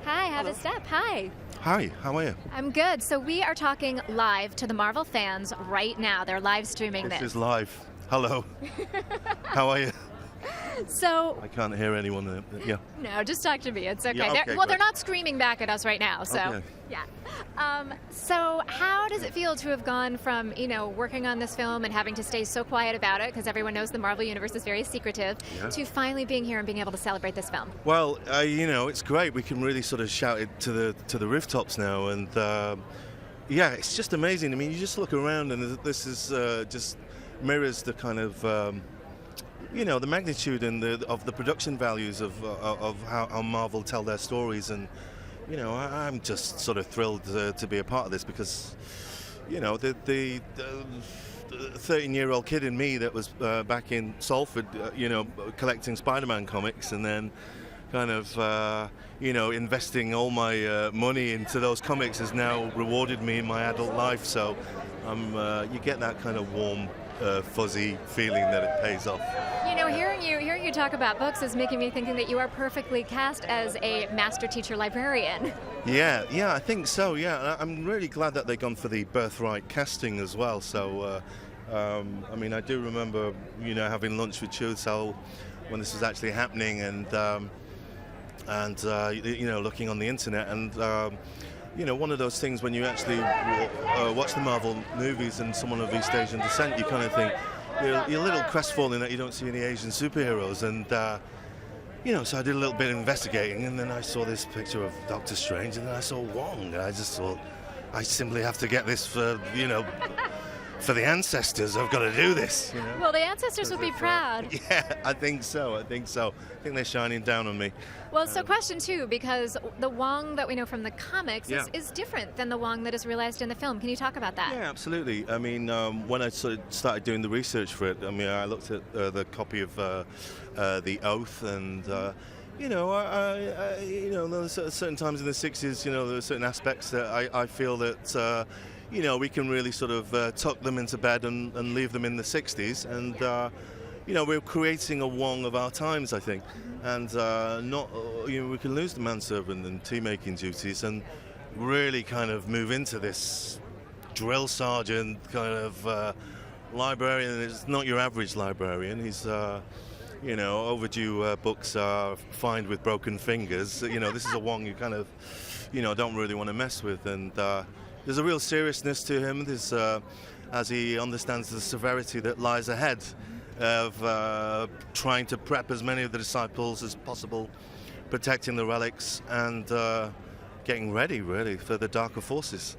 Hi, have a step. Hi. Hi, how are you? I'm good. So we are talking live to the Marvel fans right now. They're live streaming this. This is live. Hello. How are you? So I can't hear anyone there. Yeah. no, just talk to me. It's okay. Yeah, okay, They're great. not screaming back at us right now. So Okay. yeah. So how does it feel to have gone from working on this film and having to stay so quiet about it because everyone knows the Marvel universe is very secretive, Yeah. to finally being here and being able to celebrate this film? Well, it's great. We can really sort of shout it to the rooftops now, and yeah, it's just amazing. I mean, you just look around, and this is just mirrors the kind of the magnitude and of the production values of how Marvel tell their stories, and I'm just sort of thrilled to be a part of this because the 13-year-old kid in me that was back in Salford, collecting Spider-Man comics, and then kind of investing all my money into those comics has now rewarded me in my adult life. So you get that kind of warm, fuzzy feeling that it pays off. Hearing you talk about books is making me thinking that you are perfectly cast as a master teacher librarian. Yeah, I think so. Yeah, I'm really glad that they've gone for the birthright casting as well. So, I do remember, having lunch with Chuzal when this was actually happening, and looking on the internet, and one of those things when you actually watch the Marvel movies and someone of East Asian descent, you kind of think you're a little crestfallen that you don't see any Asian superheroes, and so I did a little bit of investigating, and then I saw this picture of Doctor Strange, and then I saw Wong, and I just thought, I simply have to get this for the ancestors. I've got to do this. Well, the ancestors would be proud. Yeah, I think so. I think they're shining down on me. Well, so question two, because the Wong that we know from the comics Yeah. is different than the Wong that is realized in the film. Can you talk about that? Yeah, absolutely. I mean, when I sort of started doing the research for it, I looked at the copy of The Oath, and there were certain times in the 60s, there were certain aspects that I feel that we can really sort of tuck them into bed and leave them in the 60s, and we're creating a Wong of our times, I think, and we can lose the manservant and tea-making duties and really kind of move into this drill sergeant kind of librarian. It's not your average librarian. He's overdue books are fined with broken fingers. This is a Wong you kind of don't really want to mess with, and there's a real seriousness to him. There's as he understands the severity that lies ahead of trying to prep as many of the disciples as possible, protecting the relics, and getting ready, really, for the darker forces.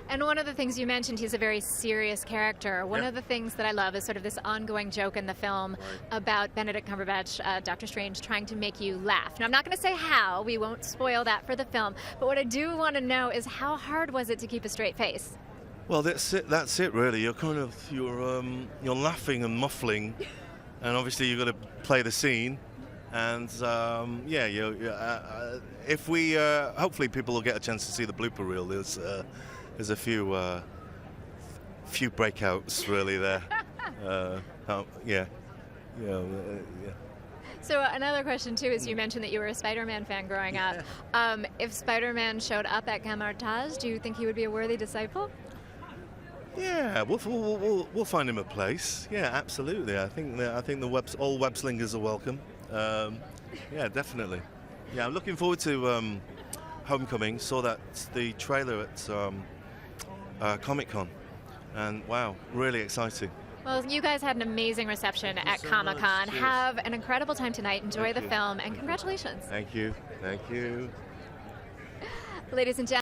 And one of the things you mentioned, he's a very serious character. One Yeah. of the things that I love is sort of this ongoing joke in the film about Benedict Cumberbatch, Doctor Strange, trying to make you laugh. Now, I'm not going to say how. We won't spoil that for the film. But what I do want to know is, how hard was it to keep a straight face? Well, that's it, really. You're laughing and muffling, and obviously you've got to play the scene. And if we hopefully people will get a chance to see the blooper reel. There's a few breakouts really there. Yeah. So another question, too, is you mentioned that you were a Spider-Man fan growing up. If Spider-Man showed up at Camartage, do you think he would be a worthy disciple? Yeah, we'll find him a place. Yeah, absolutely. I think all web slingers are welcome. Yeah, definitely. Yeah, I'm looking forward to Homecoming. Saw the trailer at Comic-Con, and wow, really exciting. Well, you guys had an amazing reception at so Comic-Con. much. Cheers. Have an incredible time tonight. Enjoy Thank the you. film, and congratulations. Thank you. Ladies and gentlemen.